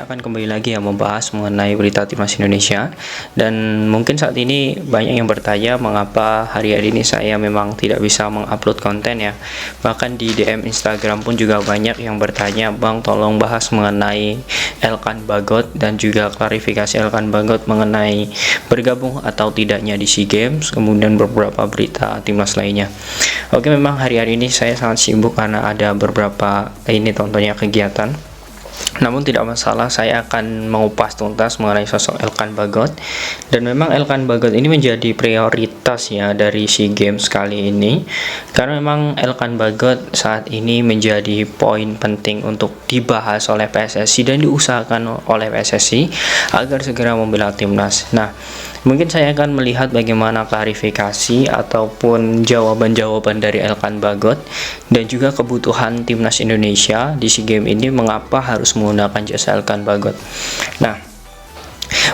akan kembali lagi ya membahas mengenai berita timnas Indonesia. Dan mungkin saat ini banyak yang bertanya mengapa hari-hari ini saya memang tidak bisa mengupload konten ya. Bahkan di DM Instagram pun juga banyak yang bertanya, "Bang, tolong bahas mengenai Elkan Bagot dan juga klarifikasi Elkan Bagot mengenai bergabung atau tidaknya di SEA Games, kemudian beberapa berita timnas lainnya." Oke, memang hari-hari ini saya sangat sibuk karena ada beberapa tentunya kegiatan. Namun tidak masalah, saya akan mengupas tuntas mengenai sosok Elkan Bagot. Dan memang Elkan Bagot ini menjadi prioritas ya dari SEA Games kali ini, karena memang Elkan Bagot saat ini menjadi poin penting untuk dibahas oleh PSSI dan diusahakan oleh PSSI agar segera membela timnas. Nah, mungkin saya akan melihat bagaimana klarifikasi ataupun jawaban-jawaban dari Elkan Bagot dan juga kebutuhan timnas Indonesia di SEA Games ini, mengapa harus menggunakan jasa Elkan Bagot. Nah,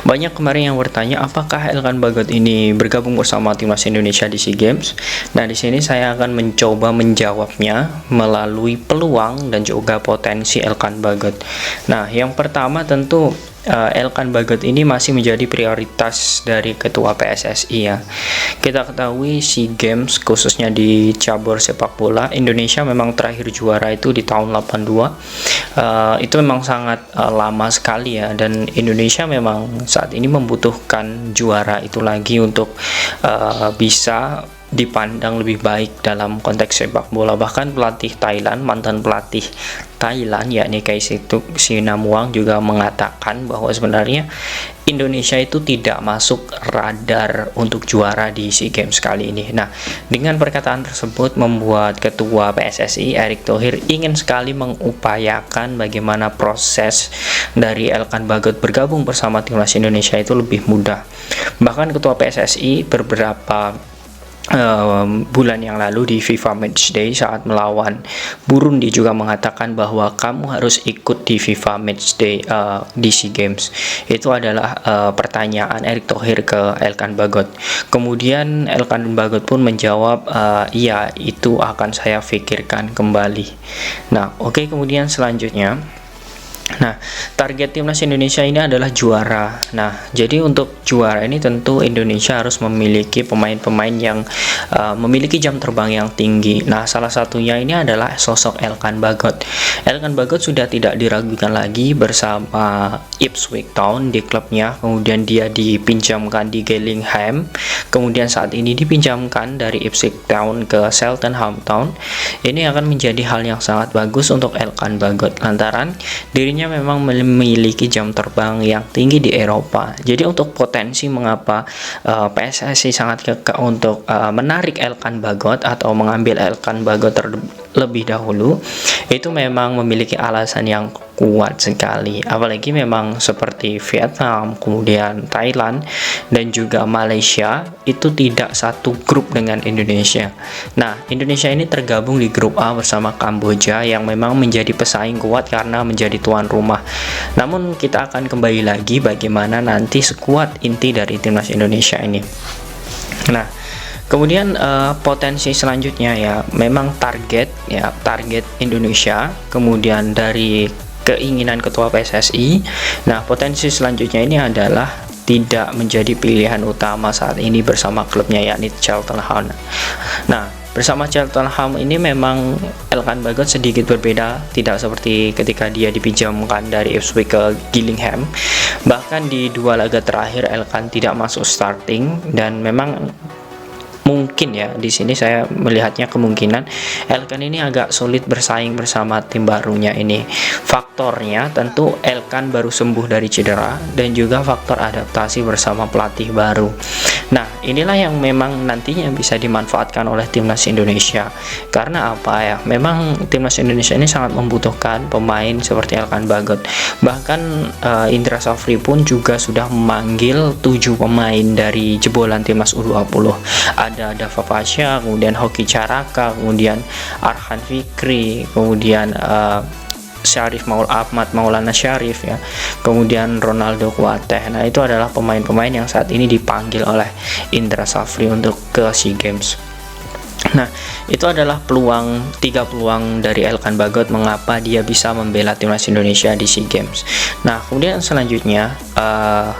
banyak kemarin yang bertanya apakah Elkan Bagot ini bergabung bersama timnas Indonesia di SEA Games. Nah, di sini saya akan mencoba menjawabnya melalui peluang dan juga potensi Elkan Bagot. Nah, yang pertama tentu Elkan Bagot ini masih menjadi prioritas dari Ketua PSSI ya. Kita ketahui SEA Games khususnya di cabur sepak bola, Indonesia memang terakhir juara itu di tahun 82. Itu memang sangat lama sekali ya, dan Indonesia memang saat ini membutuhkan juara itu lagi untuk bisa dipandang lebih baik dalam konteks sepak bola. Bahkan pelatih Thailand, mantan pelatih Thailand yakni Kaisituk Sinamuang juga mengatakan bahwa sebenarnya Indonesia itu tidak masuk radar untuk juara di SEA Games kali ini. Nah, dengan perkataan tersebut membuat Ketua PSSI Erick Thohir ingin sekali mengupayakan bagaimana proses dari Elkan Bagot bergabung bersama timnas Indonesia itu lebih mudah. Bahkan Ketua PSSI beberapa bulan yang lalu di FIFA Matchday saat melawan Burundi juga mengatakan bahwa kamu harus ikut di FIFA Matchday di SEA Games. Itu adalah pertanyaan Erick Thohir ke Elkan Bagot. Kemudian Elkan Bagot pun menjawab, iya, itu akan saya pikirkan kembali. Nah, oke, kemudian selanjutnya, nah, target timnas Indonesia ini adalah juara. Nah, jadi untuk juara ini tentu Indonesia harus memiliki pemain-pemain yang memiliki jam terbang yang tinggi. Nah, salah satunya ini adalah sosok Elkan Bagot. Elkan Bagot sudah tidak diragukan lagi bersama Ipswich Town di klubnya. Kemudian dia dipinjamkan di Gillingham. Kemudian saat ini dipinjamkan dari Ipswich Town ke Cheltenham Town. Ini akan menjadi hal yang sangat bagus untuk Elkan Bagot lantaran dirinya memang memiliki jam terbang yang tinggi di Eropa. Jadi untuk potensi mengapa PSSI sangat kekeh untuk menarik Elkan Bagot atau mengambil Elkan Bagot terlebih dahulu, itu memang memiliki alasan yang kuat sekali. Apalagi memang seperti Vietnam, kemudian Thailand dan juga Malaysia itu tidak satu grup dengan Indonesia. Nah, Indonesia ini tergabung di grup A bersama Kamboja yang memang menjadi pesaing kuat karena menjadi tuan rumah. Namun kita akan kembali lagi bagaimana nanti skuad inti dari timnas Indonesia ini. Nah, kemudian potensi selanjutnya ya, memang target Indonesia, kemudian dari keinginan Ketua PSSI. Nah, potensi selanjutnya ini adalah tidak menjadi pilihan utama saat ini bersama klubnya yakni Cheltenham. Nah, bersama Cheltenham ini memang Elkan Bagot sedikit berbeda, tidak seperti ketika dia dipinjamkan dari Ipswich ke Gillingham. Bahkan di dua laga terakhir Elkan tidak masuk starting, dan memang mungkin ya di sini saya melihatnya kemungkinan Elkan ini agak sulit bersaing bersama tim barunya ini. Faktornya tentu Elkan baru sembuh dari cedera dan juga faktor adaptasi bersama pelatih baru. Nah, inilah yang memang nantinya bisa dimanfaatkan oleh timnas Indonesia. Karena apa ya? Memang timnas Indonesia ini sangat membutuhkan pemain seperti Elkan Bagot. Bahkan Indra Safri pun juga sudah memanggil 7 pemain dari jebolan timnas U20. Ada Dava Pasha, kemudian Hoki Caraka, kemudian Arhan Fikri, kemudian Syarif Ahmad Maulana Syarif ya, kemudian Ronaldo Kuateh. Nah, itu adalah pemain-pemain yang saat ini dipanggil oleh Indra Safri untuk ke SEA Games. Nah, itu adalah tiga peluang dari Elkan Bagot mengapa dia bisa membela timnas Indonesia di SEA Games. Nah, kemudian selanjutnya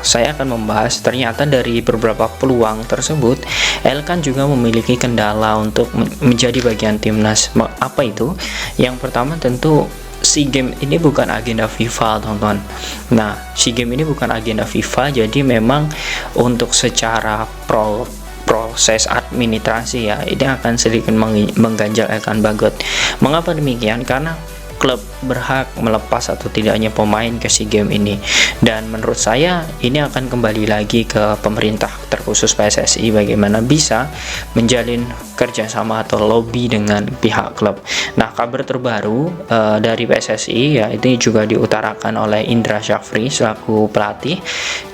saya akan membahas ternyata dari beberapa peluang tersebut, Elkan juga memiliki kendala untuk menjadi bagian timnas. Apa itu? Yang pertama tentu SEA Games ini bukan agenda FIFA, teman-teman. Nah, SEA Games ini bukan agenda FIFA, jadi memang untuk secara proses administrasi ya ini akan sedikit mengganjal Elkan Bagot. Mengapa demikian? Karena klub berhak melepas atau tidaknya pemain ke SEA Games ini, dan menurut saya ini akan kembali lagi ke pemerintah terkhusus PSSI bagaimana bisa menjalin kerjasama atau lobby dengan pihak klub. Nah, kabar terbaru dari PSSI ya ini juga diutarakan oleh Indra Syafri selaku pelatih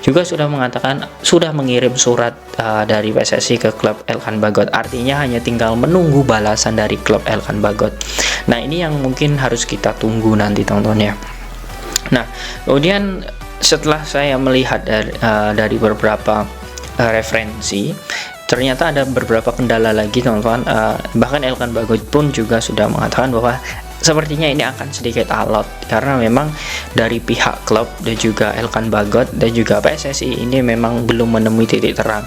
juga sudah mengatakan sudah mengirim surat dari PSSI ke klub Elkan Bagot. Artinya hanya tinggal menunggu balasan dari klub Elkan Bagot. Nah, ini yang mungkin harus kita tunggu nanti, teman-teman ya. Nah, kemudian setelah saya melihat dari beberapa referensi, ternyata ada beberapa kendala lagi, teman-teman. Bahkan Elkan Bagot pun juga sudah mengatakan bahwa sepertinya ini akan sedikit alot karena memang dari pihak klub dan juga Elkan Bagot dan juga PSSI ini memang belum menemui titik terang.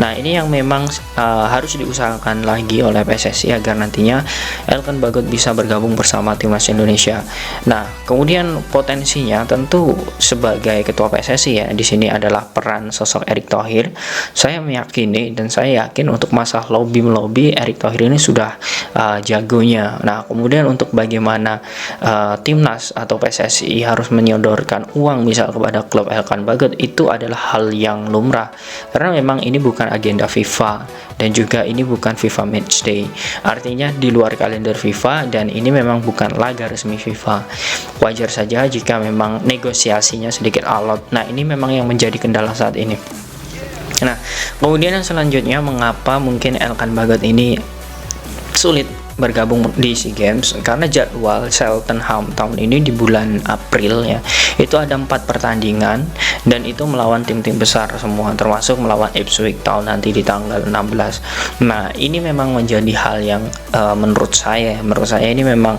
Nah, ini yang memang harus diusahakan lagi oleh PSSI agar nantinya Elkan Bagot bisa bergabung bersama timnas Indonesia. Nah, kemudian potensinya tentu sebagai ketua PSSI ya di sini adalah peran sosok Erick Thohir. Saya meyakini dan saya yakin untuk masalah lobby Erick Thohir ini sudah jagonya. Nah, kemudian untuk bagaimana timnas atau PSSI harus menyodorkan uang misal kepada klub Elkan Bagot itu adalah hal yang lumrah karena memang ini bukan agenda FIFA dan juga ini bukan FIFA Matchday, artinya di luar kalender FIFA dan ini memang bukan laga resmi FIFA. Wajar saja jika memang negosiasinya sedikit alot. Nah, ini memang yang menjadi kendala saat ini. Nah, kemudian yang selanjutnya mengapa mungkin Elkan Bagot ini sulit bergabung di SEA Games karena jadwal Cheltenham tahun ini di bulan April ya itu ada 4 pertandingan dan itu melawan tim-tim besar semua termasuk melawan Ipswich Town nanti di tanggal 16. Nah, ini memang menjadi hal yang menurut saya ini memang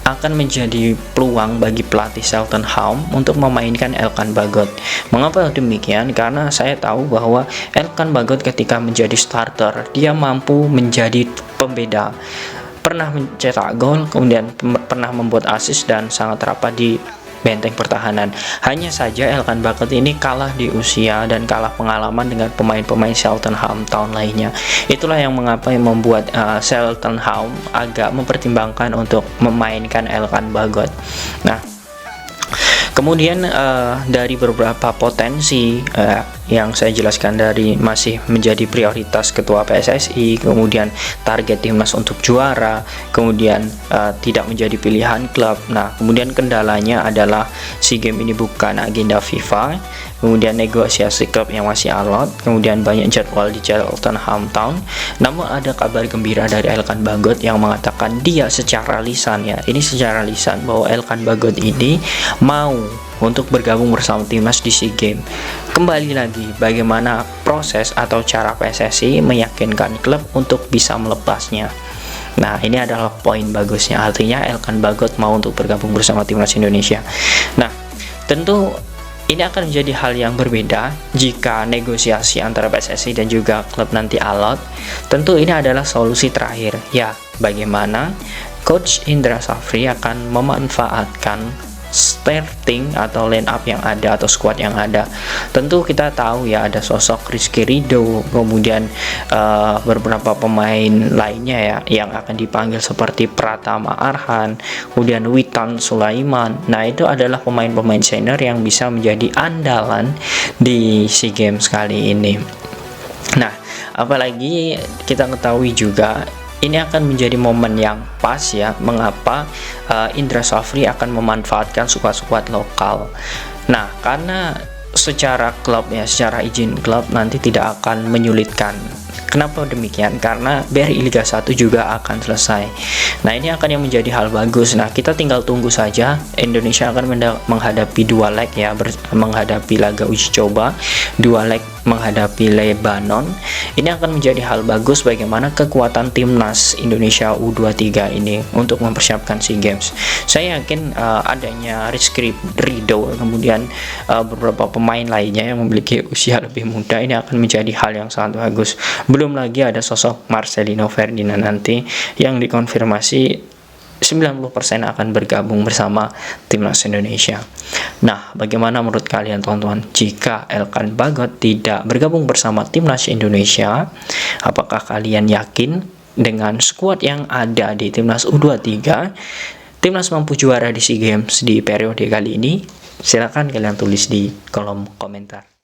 akan menjadi peluang bagi pelatih Cheltenham untuk memainkan Elkan Bagot. Mengapa demikian? Karena saya tahu bahwa Elkan Bagot ketika menjadi starter dia mampu menjadi pembeda, pernah mencetak gol, kemudian pernah membuat assist dan sangat rapat di benteng pertahanan. Hanya saja Elkan Bagot ini kalah di usia dan kalah pengalaman dengan pemain-pemain Cheltenham tahun lainnya. Itulah yang mengapa yang membuat Cheltenham agak mempertimbangkan untuk memainkan Elkan Bagot. Nah, kemudian dari beberapa potensi yang saya jelaskan dari masih menjadi prioritas ketua PSSI, kemudian target timnas untuk juara, kemudian tidak menjadi pilihan klub. Nah, kemudian kendalanya adalah SEA Games ini bukan agenda FIFA, kemudian negosiasi klub yang masih alot, kemudian banyak jadwal di Cheltenham Town. Namun ada kabar gembira dari Elkan Bagot yang mengatakan dia secara lisan ya, ini secara lisan bahwa Elkan Bagot ini mau untuk bergabung bersama timnas di SEA Games. Kembali lagi bagaimana proses atau cara PSSI meyakinkan klub untuk bisa melepasnya. Nah, ini adalah poin bagusnya, artinya Elkan Bagot mau untuk bergabung bersama timnas Indonesia. Nah, tentu ini akan menjadi hal yang berbeda jika negosiasi antara PSSI dan juga klub nanti alot. Tentu ini adalah solusi terakhir ya, bagaimana Coach Indra Syafri akan memanfaatkan starting atau line up yang ada atau squad yang ada. Tentu kita tahu ya ada sosok Rizky Ridho, kemudian beberapa pemain lainnya ya yang akan dipanggil seperti Pratama Arhan, kemudian Witan Sulaiman. Nah, itu adalah pemain-pemain senior yang bisa menjadi andalan di SEA Games kali ini. Nah, apalagi kita ketahui juga ini akan menjadi momen yang pas ya, mengapa Indra Syafri akan memanfaatkan skuad-skuad lokal. Nah, karena secara klub ya, secara izin klub nanti tidak akan menyulitkan Kenapa demikian? Karena BRI Liga 1 juga akan selesai. Nah, ini akan yang menjadi hal bagus. Nah, kita tinggal tunggu saja. Indonesia akan menghadapi 2 leg ya, menghadapi laga uji coba, 2 leg menghadapi Lebanon. Ini akan menjadi hal bagus bagaimana kekuatan timnas Indonesia U23 ini untuk mempersiapkan SEA Games. Saya yakin adanya Rizky Ridho, kemudian beberapa pemain lainnya yang memiliki usia lebih muda, ini akan menjadi hal yang sangat bagus. Belum lagi ada sosok Marcelino Ferdinand nanti yang dikonfirmasi 90% akan bergabung bersama timnas Indonesia. Nah, bagaimana menurut kalian teman-teman? Jika Elkan Bagot tidak bergabung bersama timnas Indonesia, apakah kalian yakin dengan skuad yang ada di timnas U23, timnas mampu juara di SEA Games di periode kali ini? Silakan kalian tulis di kolom komentar.